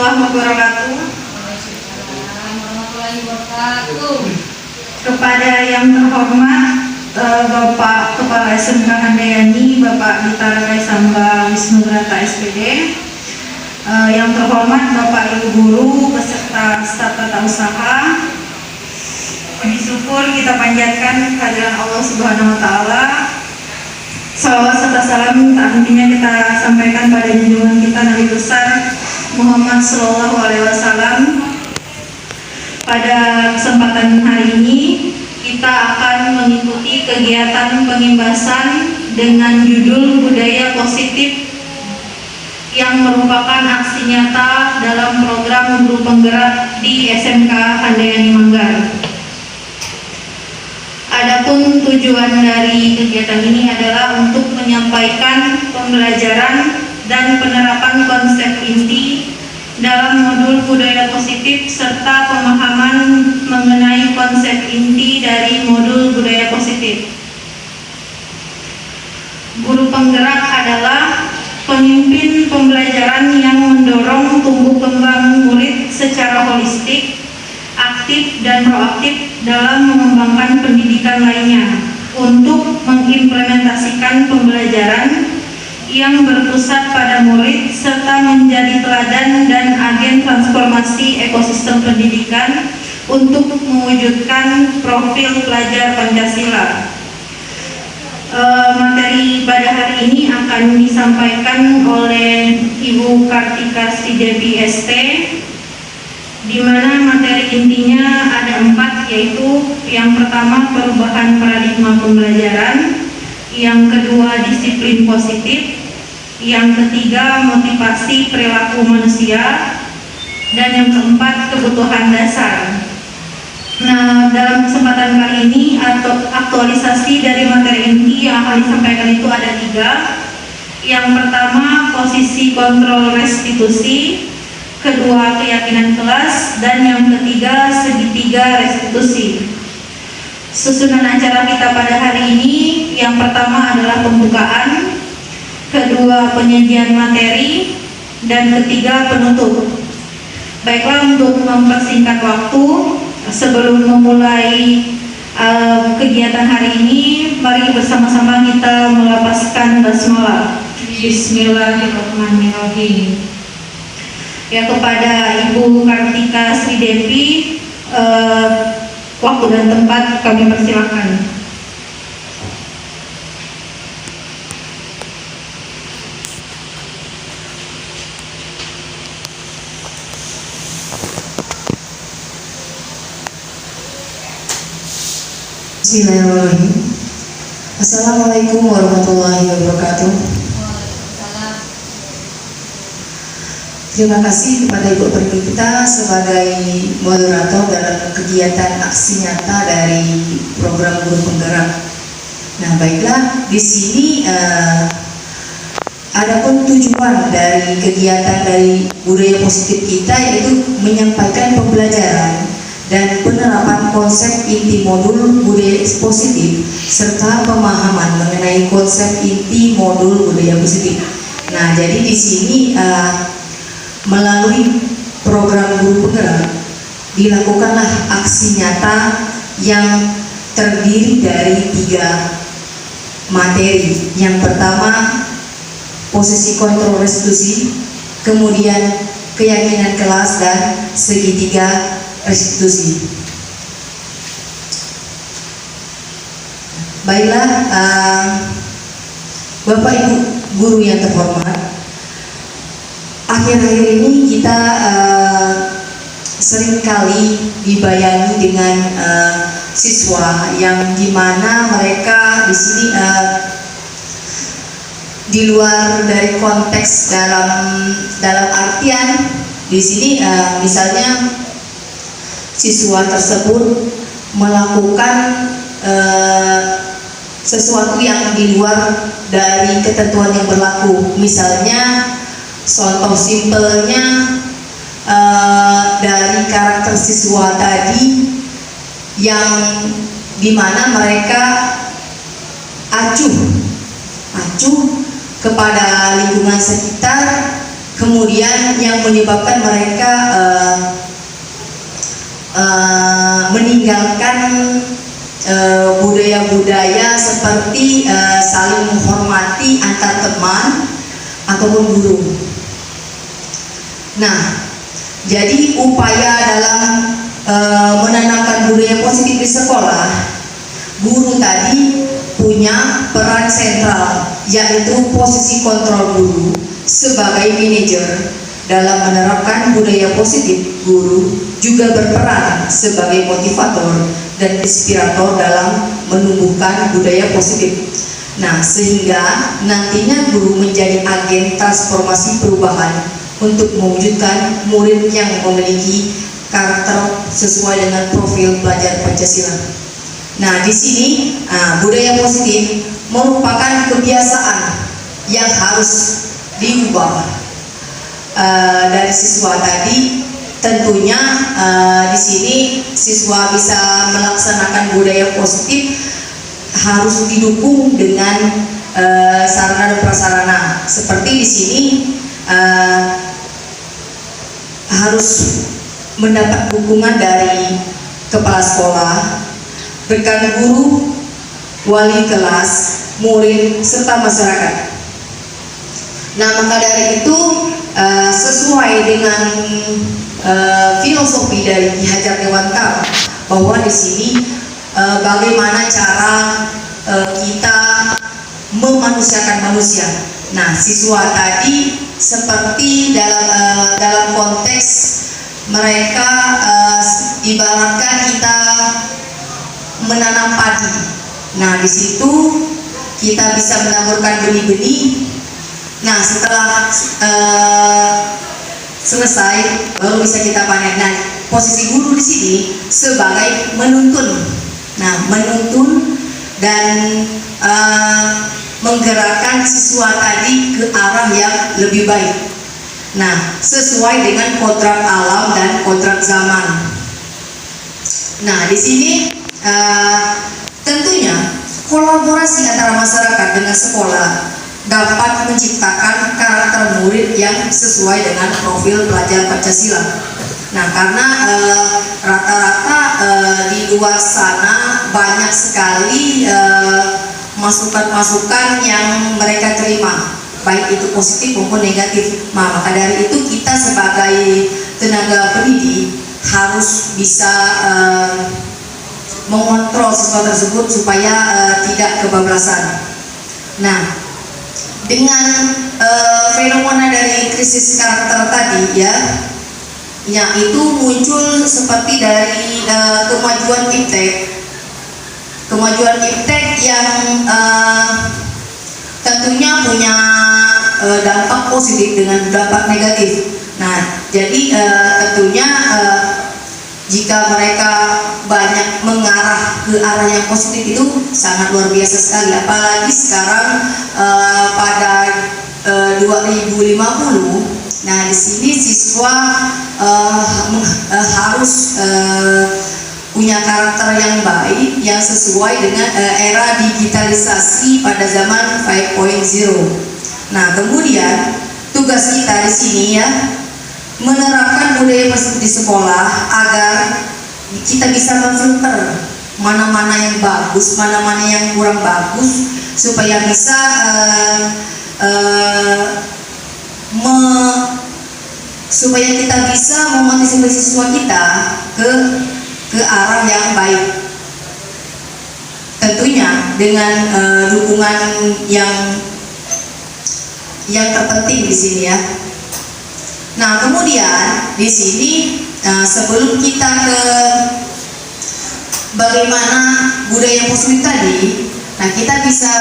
warahmatullahi wabarakatuh. Kepada yang terhormat Bapak Kepala SMK Handayani, Bapak Dita Kaisamba Wisnubrata SPD, yang terhormat Bapak Ibu Guru beserta staf tata usaha, puji syukur kita panjatkan kehadiran Allah Subhanahu wa Ta'ala. Salawat serta salam tentunya kita sampaikan pada junjungan kita Nabi besar Muhammad Sallallahu Alaihi Wasallam. Pada kesempatan hari ini kita akan mengikuti kegiatan pengimbasan dengan judul Budaya Positif yang merupakan aksi nyata dalam program guru penggerak di SMK Handayani Manggar. Adapun tujuan dari kegiatan ini adalah untuk menyampaikan pembelajaran dan penerapan konsep inti dalam modul budaya positif serta pemahaman mengenai konsep inti dari modul budaya positif. Guru penggerak adalah pemimpin pembelajaran yang mendorong tumbuh kembang murid secara holistik, aktif dan proaktif dalam mengembangkan pendidikan lainnya untuk mengimplementasikan pembelajaran yang berpusat pada murid serta menjadi teladan dan agen transformasi ekosistem pendidikan untuk mewujudkan profil pelajar Pancasila. Materi pada hari ini akan disampaikan oleh Ibu Kartika Sridevi ST, di mana materi intinya ada 4, yaitu yang pertama perubahan paradigma pembelajaran, yang kedua disiplin positif, yang ketiga motivasi perilaku manusia, dan yang keempat kebutuhan dasar. Nah, dalam kesempatan kali ini aktualisasi dari materi inti yang akan disampaikan itu ada 3. Yang pertama posisi kontrol restitusi, kedua keyakinan kelas, dan yang ketiga segitiga restitusi. Susunan acara kita pada hari ini, yang pertama adalah pembukaan, kedua penyajian materi, dan ketiga penutup. Baiklah, untuk mempersingkat waktu, sebelum memulai kegiatan hari ini, mari bersama-sama kita melapaskan basmalah. Bismillahirrahmanirrahim. Ya, kepada Ibu Kartika Sridevi, waktu dan tempat kami persilakan. Bismillahirrahmanirrahim. Assalamualaikum warahmatullahi wabarakatuh. Terima kasih kepada Ibu Perti kita sebagai moderator dalam kegiatan aksi nyata dari program guru penggerak. Nah, baiklah, di sini adapun tujuan dari kegiatan dari budaya positif kita yaitu menyampaikan pembelajaran dan penerapan konsep inti modul budaya positif serta pemahaman mengenai konsep inti modul budaya positif. Nah, jadi di sini melalui program guru penggerak dilakukanlah aksi nyata yang terdiri dari 3 materi. Yang pertama posisi kontrol restitusi, kemudian keyakinan kelas, dan segitiga restitusi. Baiklah, Bapak Ibu guru yang terhormat, akhir-akhir ini kita seringkali dibayangi dengan siswa yang dimana mereka di sini di luar dari konteks dalam artian di sini misalnya siswa tersebut melakukan sesuatu yang di luar dari ketentuan yang berlaku. Misalnya contoh simpelnya dari karakter siswa tadi yang dimana mereka acuh kepada lingkungan sekitar, kemudian yang menyebabkan mereka meninggalkan budaya-budaya seperti saling menghormati antar teman ataupun guru. Nah, jadi upaya dalam menanamkan budaya positif di sekolah, guru tadi punya peran sentral, yaitu posisi kontrol guru sebagai manajer dalam menerapkan budaya positif. Guru juga berperan sebagai motivator dan inspirator dalam menumbuhkan budaya positif. Nah, sehingga nantinya guru menjadi agen transformasi perubahan untuk mewujudkan murid yang memiliki karakter sesuai dengan profil pelajar Pancasila. Nah, di sini budaya positif merupakan kebiasaan yang harus diubah dari siswa tadi. Tentunya di sini siswa bisa melaksanakan budaya positif harus didukung dengan sarana dan prasarana. Seperti di sini harus mendapat dukungan dari kepala sekolah, rekan guru, wali kelas, murid, serta masyarakat. Nah, maka dari itu sesuai dengan filosofi dari Ki Hajar Dewantara bahwa di sini bagaimana cara kita memanusiakan manusia. Nah, siswa tadi seperti dalam konteks mereka ibaratkan kita menanam padi. Nah, di situ kita bisa menaburkan benih-benih. Nah, setelah selesai baru bisa kita panen. Nah, posisi guru di sini sebagai menuntun. Nah, menuntun dan menggerakkan siswa tadi ke arah yang lebih baik. Nah, sesuai dengan kodrat alam dan kodrat zaman. Nah, di sini tentunya kolaborasi antara masyarakat dengan sekolah dapat menciptakan karakter murid yang sesuai dengan profil pelajar Pancasila. Nah, karena rata-rata di luar sana banyak sekali masukan-masukan yang mereka terima, baik itu positif maupun negatif. Nah, maka dari itu kita sebagai tenaga pendidik harus bisa mengontrol siswa tersebut supaya tidak kebablasan. Nah, dengan fenomena dari krisis karakter tadi ya itu muncul seperti dari kemajuan iptek yang tentunya punya dampak positif dengan dampak negatif. Nah, jadi tentunya jika mereka banyak mengarah ke arah yang positif itu sangat luar biasa sekali. Apalagi sekarang pada 2050. Nah, di sini siswa harus punya karakter yang baik yang sesuai dengan era digitalisasi pada zaman 5.0. Nah, kemudian tugas kita di sini menerapkan budaya positif di sekolah agar kita bisa memfilter mana-mana yang bagus, mana-mana yang kurang bagus, supaya bisa supaya kita bisa memotivasi siswa kita ke arah yang baik. Tentunya dengan dukungan yang terpenting di sini Nah, kemudian di sini sebelum kita ke bagaimana budaya positif tadi, nah kita bisa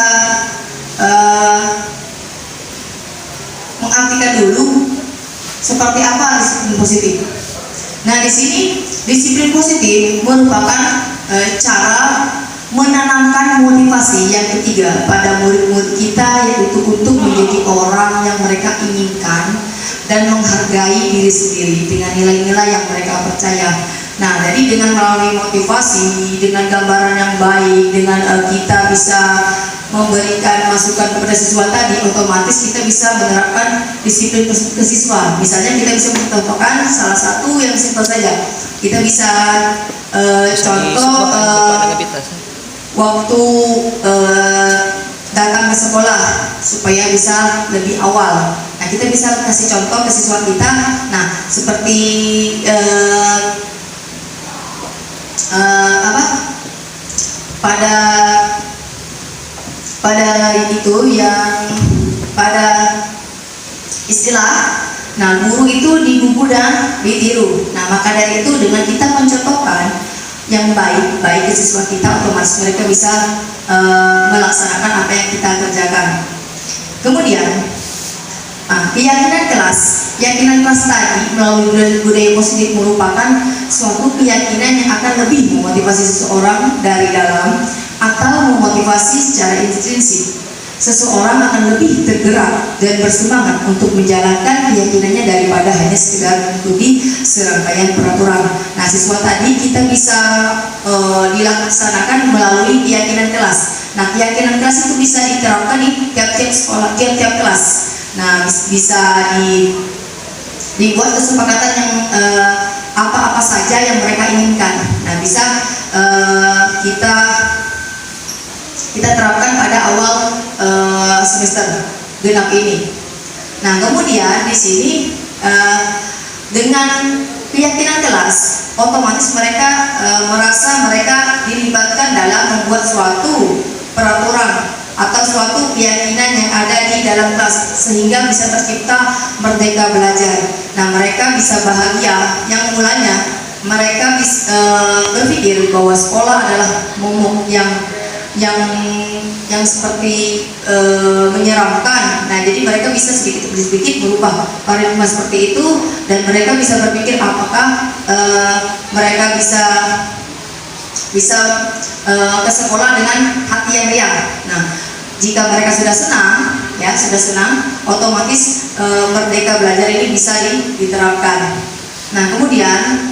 mengartikan dulu seperti apa disiplin positif. Nah, di sini disiplin positif merupakan cara menanamkan motivasi yang ketiga pada murid-murid kita, yaitu untuk menjadi orang yang mereka inginkan dan menghargai diri sendiri dengan nilai-nilai yang mereka percaya. Nah, jadi dengan melalui motivasi, dengan gambaran yang baik, dengan kita bisa memberikan masukan kepada siswa tadi, otomatis kita bisa menerapkan disiplin ke siswa. Misalnya kita bisa mencontohkan salah satu yang simpel saja. Kita bisa contoh waktu datang ke sekolah supaya bisa lebih awal. Nah, kita bisa kasih contoh ke siswa kita. Nah, seperti pada itu yang pada istilah, nah guru itu digugu dan ditiru. Nah, maka dari itu dengan kita mencontohkan yang baik ke siswa kita, otomatis mereka bisa melaksanakan apa yang kita kerjakan. Kemudian keyakinan kelas tadi melalui budaya positif merupakan suatu keyakinan yang akan lebih memotivasi seseorang dari dalam atau memotivasi secara intrinsik. Seseorang akan lebih tergerak dan bersemangat untuk menjalankan keyakinannya daripada hanya sekedar mengikuti serangkaian peraturan. Nah, siswa tadi kita bisa dilaksanakan melalui keyakinan kelas. Nah, keyakinan kelas itu bisa diterapkan di tiap-tiap sekolah, tiap-tiap kelas. Nah, bisa dibuat kesepakatan yang apa-apa saja yang mereka inginkan. Nah, bisa kita terapkan pada awal semester genap ini. Nah, kemudian di sini dengan keyakinan kelas, otomatis mereka merasa mereka dilibatkan dalam membuat suatu peraturan atau suatu keyakinan yang ada di dalam kelas, sehingga bisa tercipta merdeka belajar. Nah, mereka bisa bahagia. Yang mulanya mereka berpikir bahwa sekolah adalah momok yang seperti menyeramkan. Nah, jadi mereka bisa sedikit berubah paradigma seperti itu, dan mereka bisa berpikir apakah mereka bisa ke sekolah dengan hati yang riang. Nah, jika mereka sudah senang, otomatis merdeka belajar ini bisa diterapkan. Nah, kemudian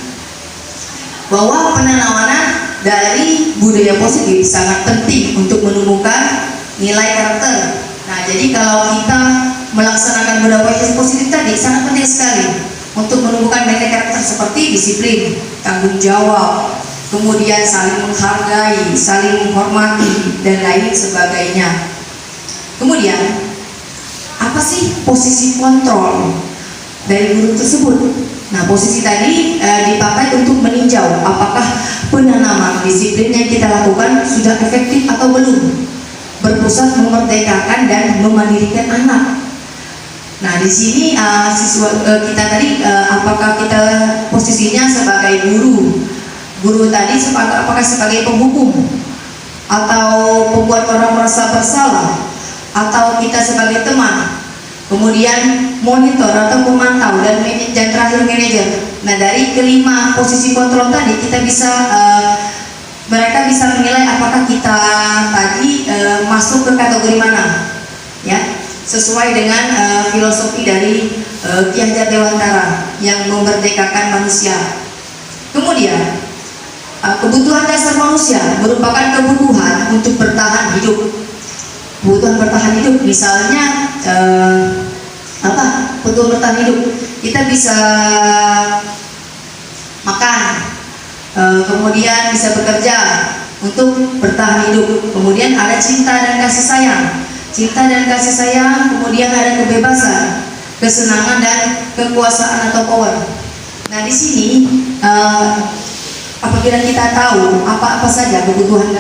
bahwa penanaman dari budaya positif sangat penting untuk menumbuhkan nilai karakter. Nah, jadi kalau kita melaksanakan budaya positif tadi sangat penting sekali untuk menumbuhkan nilai karakter seperti disiplin, tanggung jawab, kemudian saling menghargai, saling menghormati, dan lain sebagainya. Kemudian, apa sih posisi kontrol dari guru tersebut? Nah, posisi tadi dipakai untuk meninjau apakah penanaman disiplin yang kita lakukan sudah efektif atau belum, berpusat memerdekakan dan memandirikan anak. Nah, di sini siswa kita tadi apakah kita posisinya sebagai guru tadi apakah sebagai penghukum atau pembuat orang merasa bersalah, atau kita sebagai teman, kemudian monitor atau pemantau, dan terakhir manajer. Nah, dari kelima posisi kontrol tadi kita bisa mereka bisa menilai apakah kita tadi masuk ke kategori mana, ya, sesuai dengan filosofi dari Ki Hajar Dewantara yang memerdekakan manusia. Kemudian kebutuhan dasar manusia merupakan kebutuhan untuk bertahan hidup. Kebutuhan bertahan hidup, misalnya kebutuhan bertahan hidup, kita bisa makan, kemudian bisa bekerja untuk bertahan hidup. Kemudian ada cinta dan kasih sayang, kemudian ada kebebasan, kesenangan, dan kekuasaan atau power. Nah, di sini apabila kita tahu apa saja kebutuhan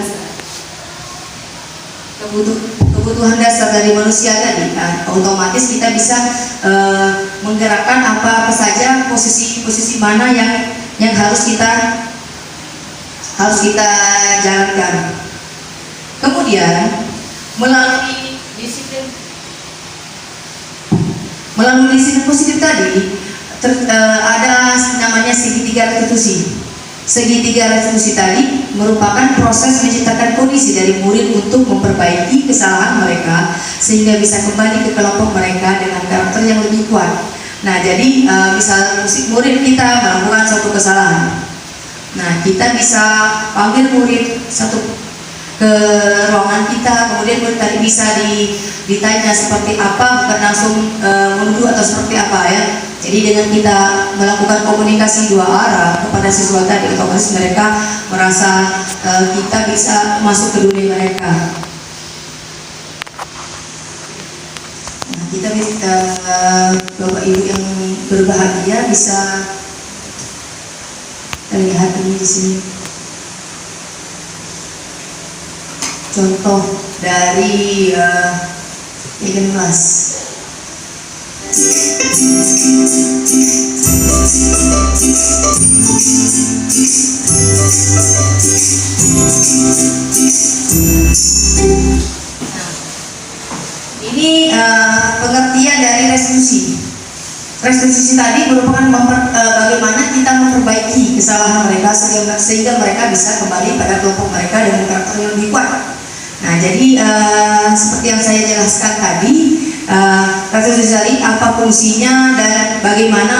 dasar dari manusia tadi, otomatis kita bisa menggerakkan apa saja posisi mana yang harus kita jalankan. Kemudian melalui disiplin positif tadi ada namanya segitiga restitusi. Segitiga restitusi tadi merupakan proses menciptakan kondisi dari murid untuk memperbaiki kesalahan mereka sehingga bisa kembali ke kelompok mereka dengan karakter yang lebih kuat. Nah, jadi misal murid kita melakukan suatu kesalahan, nah kita bisa panggil murid satu ke ruangan kita, kemudian murid tadi bisa ditanya seperti apa, bukan langsung menuduh atau seperti apa ya. Jadi dengan kita melakukan komunikasi dua arah kepada siswa tadi, otomatis mereka merasa kita bisa masuk ke dunia mereka. Nah, kita bisa, Bapak Ibu yang berbahagia bisa lihat ini di sini. Contoh dari Egen Mas. Ini pengertian dari restitusi. Restitusi tadi merupakan bagaimana kita memperbaiki kesalahan mereka sehingga mereka bisa kembali pada kelompok mereka dengan karakter yang lebih kuat. Nah, jadi seperti yang saya jelaskan tadi, restitusi tadi apa fungsinya dan bagaimana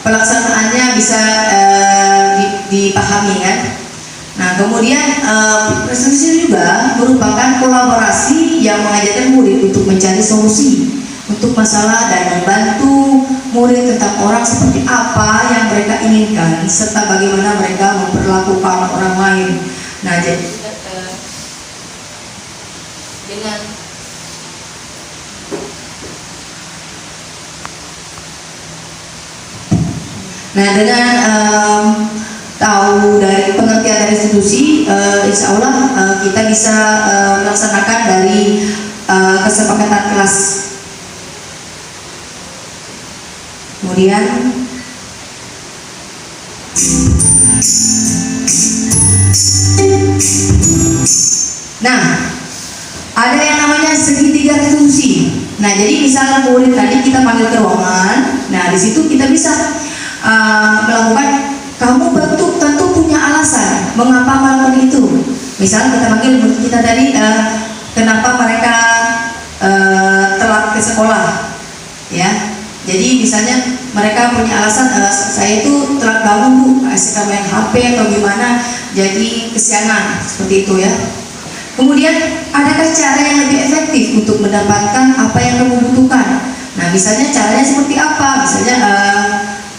pelaksanaannya bisa dipahami kan. Nah, kemudian restitusi juga merupakan kolaborasi yang mengajarkan murid untuk mencari solusi untuk masalah dan membantu murid tentang orang seperti apa yang mereka inginkan serta bagaimana mereka memperlakukan orang lain. Nah, jadi dengan tahu dari pengertian dari restitusi, insya Allah kita bisa melaksanakan dari kesepakatan kelas. Kemudian nah, ada yang namanya segitiga restitusi. Nah, jadi misalnya murid tadi kita panggil ke ruangan, nah di situ kita bisa melakukan, kamu tentu punya alasan mengapa melakukan itu. Misalnya kita panggil murid kita tadi, kenapa mereka telat ke sekolah, ya. Jadi misalnya mereka punya alasan, saya itu telat bangun Bu, suka main HP atau gimana, jadi kesiangan, seperti itu ya. Kemudian adakah cara yang lebih efektif untuk mendapatkan apa yang kamu butuhkan? Nah, misalnya caranya seperti apa? Misalnya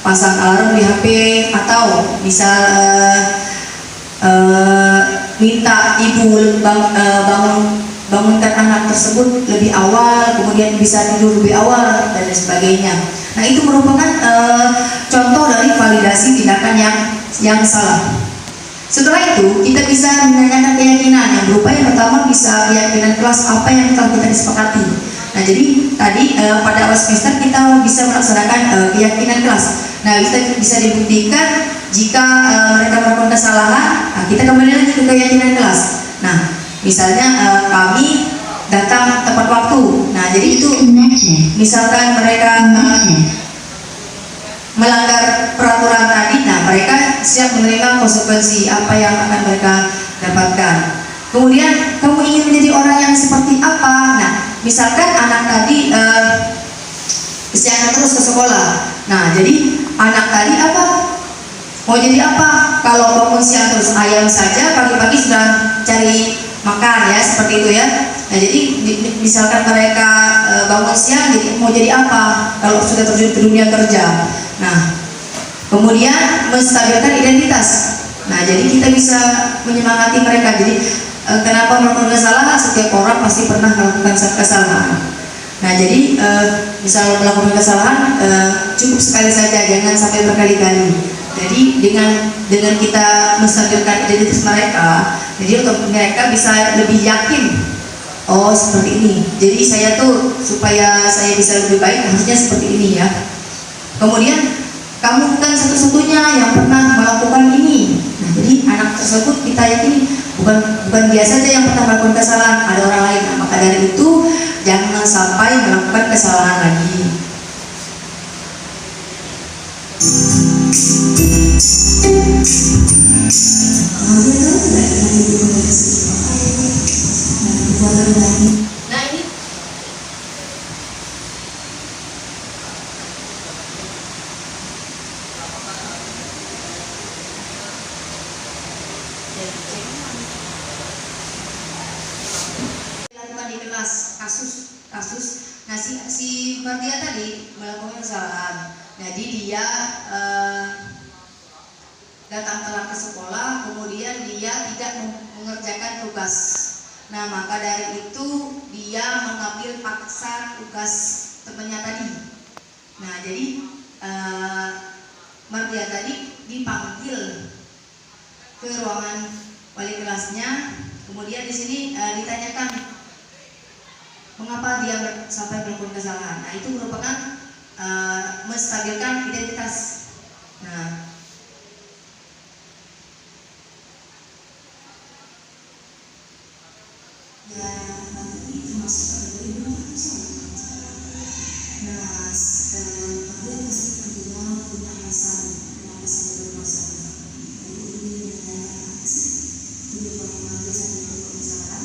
pasang alarm di HP, atau misal minta ibu bangunkan anak tersebut lebih awal, kemudian bisa tidur lebih awal dan sebagainya. Nah, itu merupakan contoh dari validasi tindakan yang salah. Setelah itu kita bisa menanyakan keyakinan yang berupa yang pertama bisa keyakinan kelas apa yang telah kita disepakati. Nah, jadi tadi pada awal semester kita bisa melaksanakan keyakinan kelas. Nah, bisa dibuktikan jika mereka melakukan kesalahan, nah, kita kembali lagi ke keyakinan kelas. Nah, misalnya kami datang tepat waktu. Nah, jadi itu misalkan mereka melanggar peraturan tadi, nah mereka siap menerima konsekuensi apa yang akan mereka dapatkan. Kemudian kamu ingin menjadi orang yang seperti apa? Nah, misalkan anak tadi kesiangan terus ke sekolah. Nah, jadi anak tadi apa? Mau jadi apa? Kalau bangun siang terus, ayam saja pagi-pagi sudah cari makan ya, seperti itu ya. Nah, jadi misalkan mereka bangun siang, jadi mau jadi apa kalau sudah terjun ke dunia kerja? Nah, kemudian menstabilkan identitas. Nah, jadi kita bisa menyemangati mereka. Jadi kenapa melakukan kesalahan? Setiap orang pasti pernah melakukan kesalahan. Nah, jadi misal melakukan kesalahan cukup sekali saja, jangan sampai berkali-kali. Jadi dengan kita menstabilkan identitas mereka, jadi untuk mereka bisa lebih yakin, oh seperti ini. Jadi saya tuh supaya saya bisa lebih baik harusnya seperti ini ya. Kemudian kamu bukan satu-satunya yang pernah melakukan ini. Nah, jadi anak tersebut kita yakini bukan dia saja yang pernah melakukan kesalahan, ada orang lain. Nah, maka dari itu jangan sampai melakukan kesalahan lagi. Nah, ini Mardia tadi melakukan kesalahan. Jadi dia datang telat ke sekolah, kemudian dia tidak mengerjakan tugas. Nah, maka dari itu dia mengambil paksa tugas temannya tadi. Nah, jadi Mardia tadi dipanggil ke ruangan wali kelasnya. Kemudian di sini ditanyakan mengapa dia sampai melakukan kesalahan. Nah, itu merupakan menstabilkan identitas. Nah, ya nanti termasuk nah kemudian pasti tentunya punya alasan kenapa saya bermasalah. Jadi ini yang bagaimana bisa melakukan kesalahan.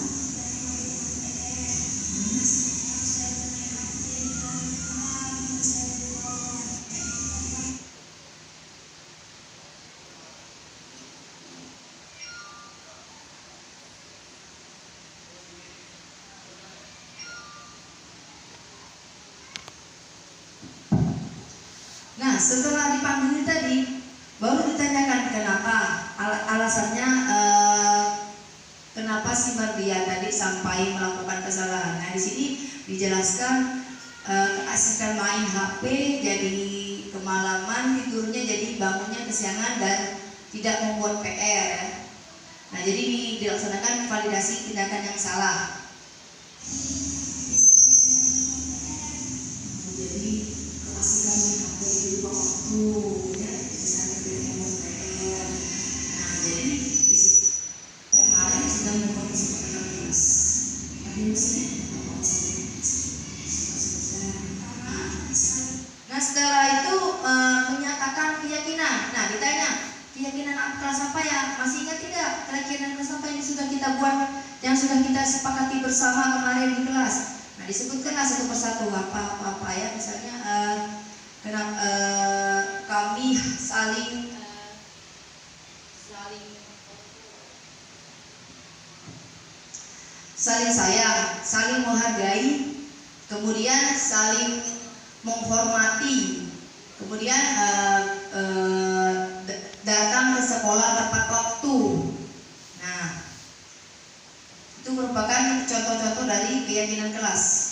Nah, setelah dipanggil tadi, baru ditanyakan kenapa alasannya kenapa si Mardia tadi sampai melakukan kesalahan. Nah, di sini dijelaskan keasikan main HP, jadi kemalaman tidurnya, jadi bangunnya kesiangan dan tidak membuat PR. Nah, jadi dilaksanakan validasi tindakan yang salah. Jadi keasikan HP di waktu ya misalnya dengan PR. Nah, jadi kemarin sudah membuat kesempatan kelas. Tapi masih nah, setelah itu menyatakan keyakinan. Nah, ditanya keyakinan kelas apa ya? Masih ingat tidak keyakinan kelas apa yang sudah kita buat, yang sudah kita sepakati bersama kemarin di kelas? Nah, disebutkanlah satu persatu apa ya, misalnya kami saling sayang, saling menghargai, kemudian saling menghormati, kemudian datang ke sekolah tepat waktu. Nah, itu merupakan contoh-contoh dari keyakinan kelas.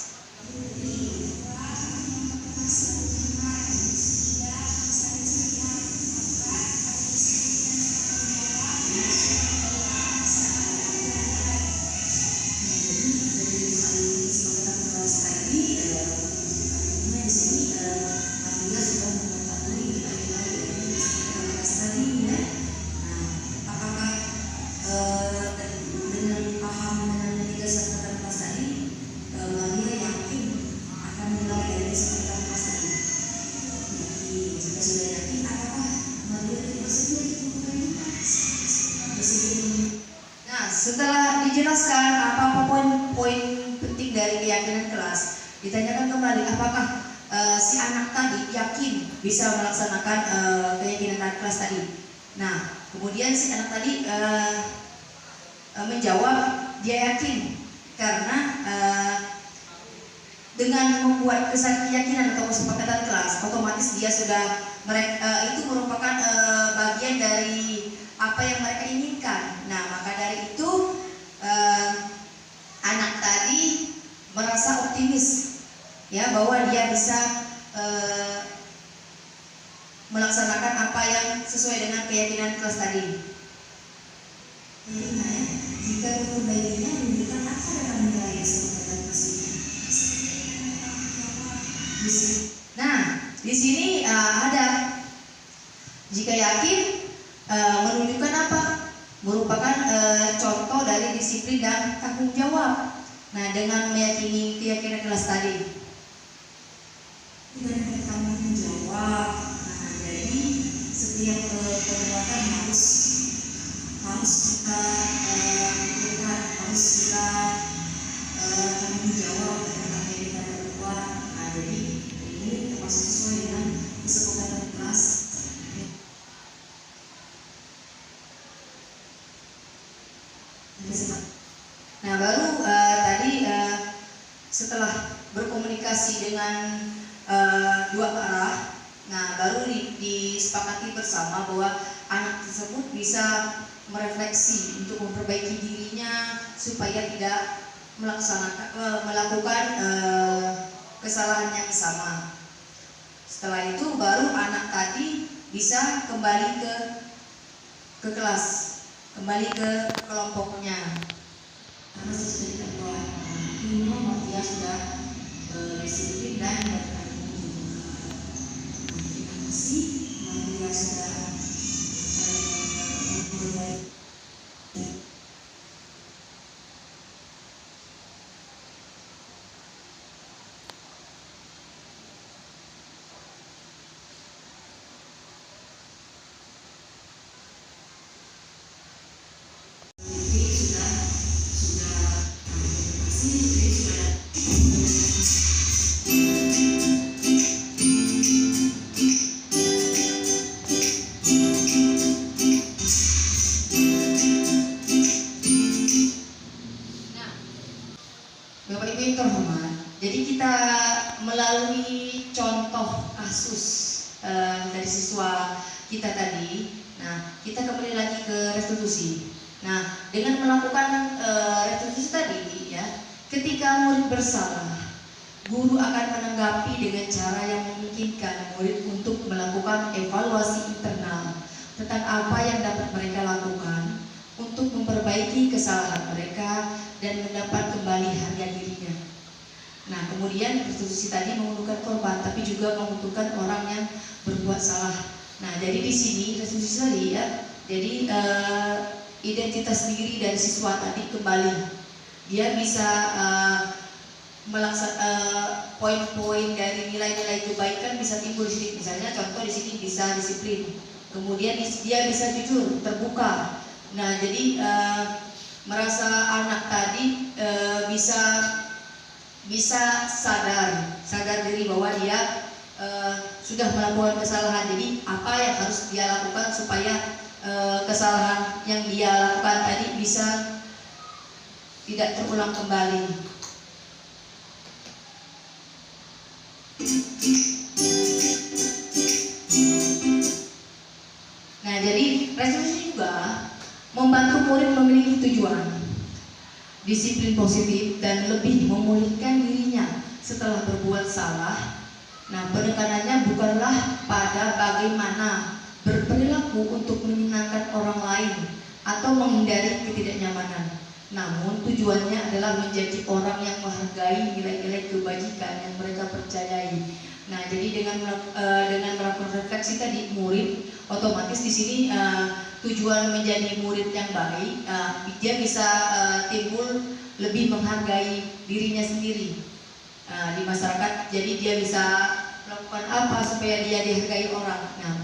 Setelah dijelaskan apa poin-poin penting dari keyakinan kelas, ditanyakan kembali apakah si anak tadi yakin bisa melaksanakan keyakinan kelas tadi. Nah, kemudian si anak tadi menjawab dia yakin karena dengan membuat keyakinan atau kesepakatan kelas, otomatis dia sudah itu merupakan bagian dari apa yang mereka inginkan. Nah, maka dari itu anak tadi merasa optimis ya bahwa dia bisa melaksanakan apa yang sesuai dengan keyakinan kelas tadi. Jika guru bayinya memberikan apa dalam nilai kesepakatan kelas ini? Nah, di sini ada jika yakin menunjukkan apa? Merupakan contoh dari disiplin dan tanggung jawab. Nah, dengan meyakini keyakinan kelas tadi. Dengan tanggung jawab. Nah, jadi setiap perbuatan harus kita lihat, harus kita tanggung jawab dengan apa yang kita perbuat. Nah, jadi ini termasuk sesuai dengan kesepakatan kelas. Nah, baru tadi setelah berkomunikasi dengan arah. Nah, baru disepakati bersama bahwa anak tersebut bisa merefleksi untuk memperbaiki dirinya supaya tidak melakukan kesalahan yang sama. Setelah itu baru anak tadi bisa kembali ke kelas, kembali ke kelompoknya. Karena sesuai dengan bahwa ini dia sudah disiplin dan bertanggung jawab. Terima kasih, dia sudah memperbaiki. Bapak Ibu yang terhormat, jadi kita melalui contoh kasus dari siswa kita tadi. Nah, kita kembali lagi ke restitusi. Nah, dengan melakukan restitusi tadi, ya, ketika murid bersalah, guru akan menanggapi dengan cara yang memungkinkan murid untuk melakukan evaluasi internal tentang apa yang dapat mereka lakukan untuk memperbaiki kesalahan mereka dan mendapat kembali harga dirinya. Nah, kemudian restitusi tadi menguntungkan korban, tapi juga menguntungkan orang yang berbuat salah. Nah, jadi di sini restitusi tadi, ya, jadi identitas diri dari siswa tadi kembali. Dia bisa poin-poin dari nilai-nilai kebaikan bisa timbul di sini. Misalnya contoh di sini bisa disiplin. Kemudian dia bisa jujur, terbuka. Nah, jadi merasa anak tadi bisa sadar diri bahwa dia sudah melakukan kesalahan. Jadi apa yang harus dia lakukan supaya kesalahan yang dia lakukan tadi bisa tidak terulang kembali. Nah, jadi restitusi juga membantu murid memiliki tujuan, disiplin positif, dan lebih memulihkan dirinya setelah berbuat salah. Nah, penekanannya bukanlah pada bagaimana berperilaku untuk menyenangkan orang lain atau menghindari ketidaknyamanan, namun tujuannya adalah menjadi orang yang menghargai nilai-nilai kebajikan yang mereka percayai. Nah, jadi dengan melakukan refleksi tadi, murid otomatis di sini tujuan menjadi murid yang baik, dia bisa timbul lebih menghargai dirinya sendiri di masyarakat. Jadi dia bisa melakukan apa supaya dia dihargai orang. Nah,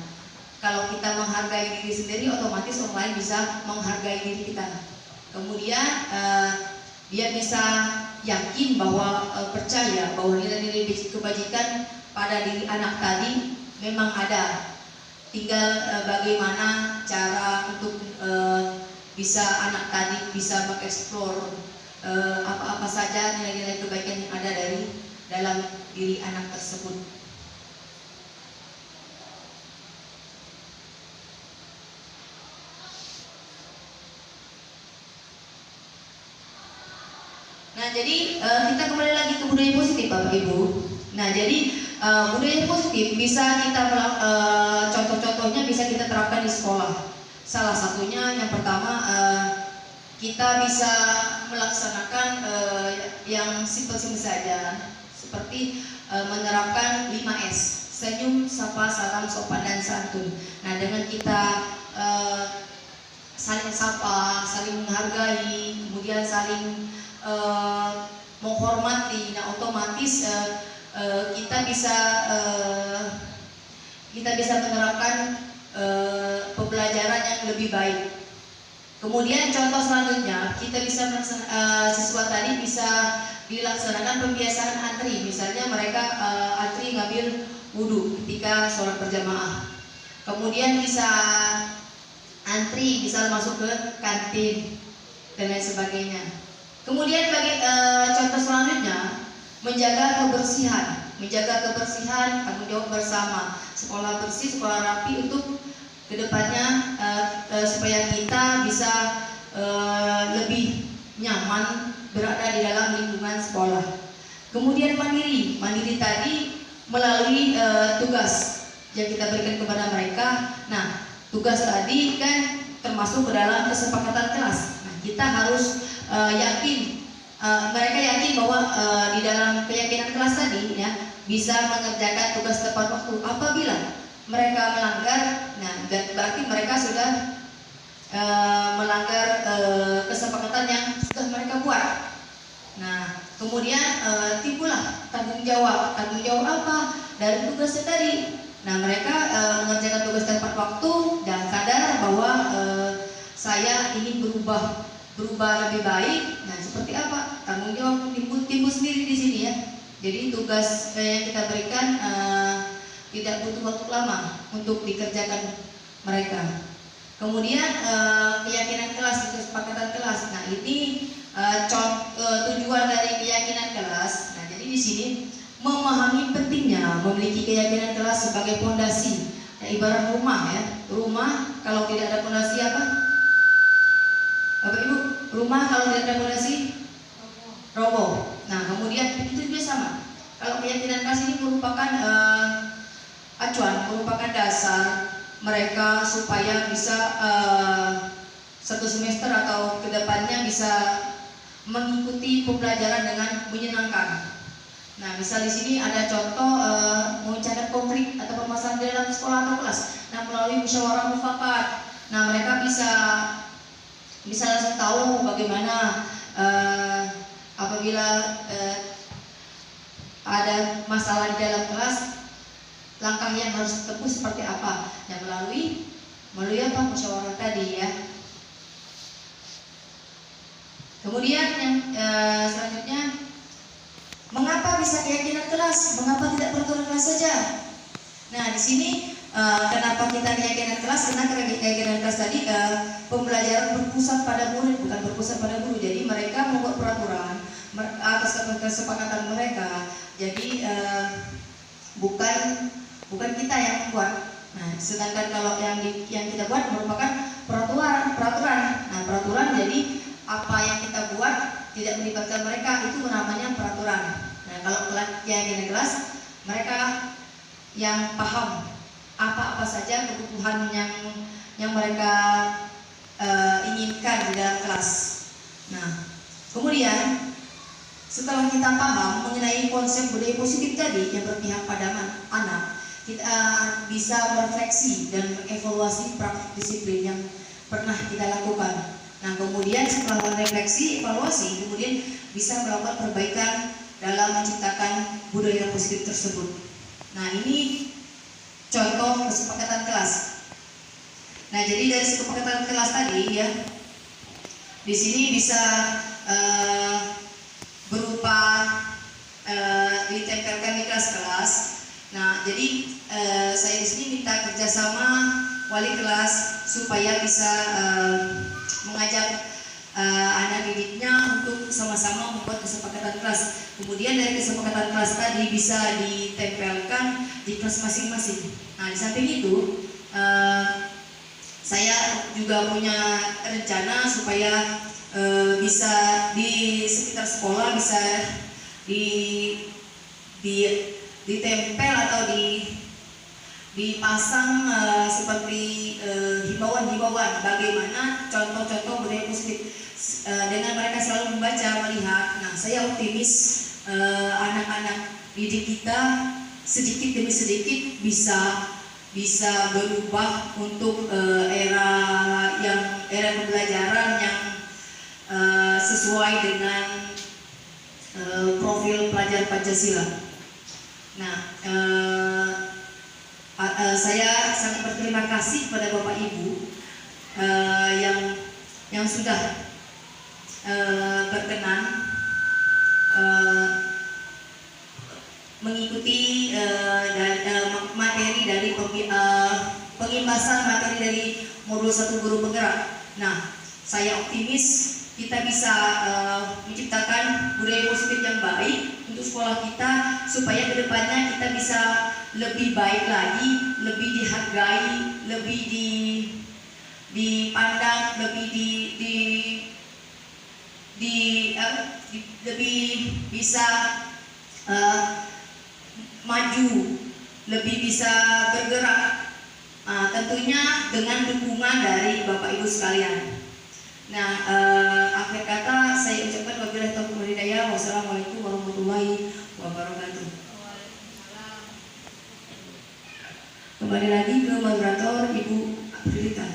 kalau kita menghargai diri sendiri, otomatis orang lain bisa menghargai diri kita. Kemudian dia bisa yakin bahwa percaya bahwa nilai-nilai kebajikan pada diri anak tadi memang ada. Tinggal bagaimana cara untuk bisa anak tadi bisa mengeksplor apa-apa saja nilai-nilai kebaikan yang ada dari dalam diri anak tersebut. Nah, jadi kita kembali lagi ke budaya positif, Bapak Ibu. Nah, jadi budaya positif bisa kita contoh-contohnya bisa kita terapkan di sekolah. Salah satunya yang pertama, kita bisa melaksanakan yang simpel-simpel saja, seperti menerapkan 5S: senyum, sapa, salam, sopan, dan santun. Nah, dengan kita saling sapa, saling menghargai, kemudian saling menghormati, nah otomatis kita bisa menerapkan pembelajaran yang lebih baik. Kemudian contoh selanjutnya, kita bisa siswa tadi bisa dilaksanakan pembiasaan antri. Misalnya mereka antri ngambil wudhu ketika sholat berjamaah. Kemudian bisa antri, bisa masuk ke kantin dan lain sebagainya. Kemudian bagi contoh selanjutnya, menjaga kebersihan. menjaga kebersihan, tanggung jawab bersama, sekolah bersih, sekolah rapi untuk kedepannya supaya kita bisa lebih nyaman berada di dalam lingkungan sekolah. Kemudian mandiri tadi melalui tugas yang kita berikan kepada mereka. Nah, tugas tadi kan termasuk ke dalam kesepakatan kelas. Nah, kita harus yakin, mereka yakin bahwa di dalam keyakinan kelas tadi ya bisa mengerjakan tugas tepat waktu. Apabila mereka melanggar, nah berarti mereka sudah melanggar kesepakatan yang sudah mereka buat. Nah, kemudian timbullah tanggung jawab apa dari tugasnya tadi. Nah, mereka mengerjakan tugas tepat waktu dan sadar bahwa saya ingin berubah lebih baik. Nah, seperti apa? Tanggung jawab timbul sendiri di sini ya. Jadi tugas yang kita berikan tidak butuh waktu lama untuk dikerjakan mereka. Kemudian keyakinan kelas, kesepakatan kelas. Nah, ini tujuan dari keyakinan kelas. Nah, jadi di sini memahami pentingnya memiliki keyakinan kelas sebagai fondasi. Ya, ibarat rumah ya. Rumah kalau tidak ada fondasi apa? Bapak Ibu, rumah kalau tidak ada fondasi roboh. Nah, kemudian itu juga sama. Kalau keyakinan kelas ini merupakan acuan, merupakan dasar mereka supaya bisa satu semester atau kedepannya bisa mengikuti pembelajaran dengan menyenangkan. Nah, misal di sini ada contoh memecahkan konflik atau permasalahan di dalam sekolah atau kelas. Nah, melalui musyawarah mufakat. Nah, mereka bisa langsung tahu bagaimana apabila ada masalah di dalam kelas, langkah yang harus ditempuh seperti apa. Nah, melalui apa musyawarah tadi ya. Kemudian yang selanjutnya, mengapa bisa keyakinan kelas? Mengapa tidak peraturan kelas saja? Nah, di sini kenapa kita keyakinan kelas? Karena keyakinan kelas tadi pembelajaran berpusat pada murid, bukan berpusat pada guru. Jadi mereka membuat peraturan atas kesepakatan mereka. Jadi bukan kita yang membuat. Nah, sedangkan kalau yang kita buat merupakan peraturan. Nah, peraturan jadi apa yang kita buat tidak melibatkan mereka, itu namanya peraturan. Nah, kalau keyakinan kelas, mereka yang paham apa saja kebutuhan yang mereka inginkan di dalam kelas. Nah, kemudian setelah kita paham mengenai konsep budaya positif tadi yang berpihak pada anak, kita bisa merefleksi dan mengevaluasi praktik disiplin yang pernah kita lakukan. Nah, kemudian setelah merefleksi, evaluasi, kemudian bisa melakukan perbaikan dalam menciptakan budaya positif tersebut. Nah, ini contoh kesepakatan kelas. Nah, jadi dari kesepakatan kelas tadi ya, di sini bisa berupa ditempelkan di kelas-kelas. Nah, jadi saya di sini minta kerjasama wali kelas supaya bisa mengajak anak didiknya untuk sama-sama membuat kesepakatan kelas. Kemudian dari kesepakatan kelas tadi bisa ditempelkan di kelas masing-masing. Nah, di samping itu saya juga punya rencana supaya bisa di sekitar sekolah bisa ditempel atau dipasang seperti himbauan-himbauan bagaimana contoh-contoh budaya positif dengan mereka selalu membaca, melihat. Nah, saya optimis anak-anak didik kita sedikit demi sedikit bisa berubah untuk era pembelajaran yang sesuai dengan profil pelajar Pancasila. Nah, saya sangat berterima kasih kepada Bapak Ibu yang sudah berkenan mengikuti materi dari pengimbasan materi dari modul 1 guru penggerak. Nah, saya optimis kita bisa menciptakan budaya positif yang baik untuk sekolah kita, supaya kedepannya kita bisa lebih baik lagi, lebih dihargai, lebih dipandang, lebih lebih bisa maju, lebih bisa bergerak, tentunya dengan dukungan dari Bapak Ibu sekalian. Nah, akhir kata saya ucapkan wabillahi taufiq wal hidayah. Wassalamualaikum warahmatullahi wabarakatuh. Kembali lagi ke moderator Ibu Aprilita.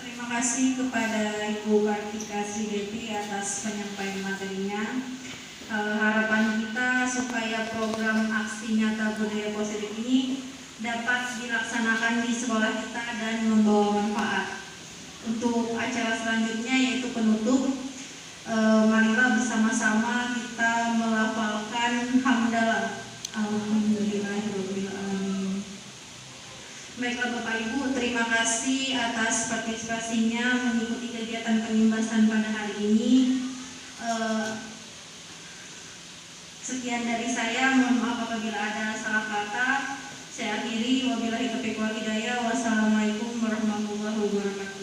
Terima kasih kepada Ibu Kartika Sridevi atas penyampaian materinya. Harapan kita supaya program aksi nyata budaya positif ini dapat dilaksanakan di sekolah kita dan membawa manfaat. Untuk acara selanjutnya yaitu penutup, marilah bersama-sama kita melafalkan hamdalah. Alhamdulillahirabbil alamin. Baiklah Bapak Ibu, terima kasih atas partisipasinya mengikuti kegiatan penimbasan pada hari ini. Sekian dari saya, mohon maaf apabila ada salah kata. Saya akhiri, wabillahi taufiq wal hidayah. Wassalamualaikum warahmatullahi wabarakatuh.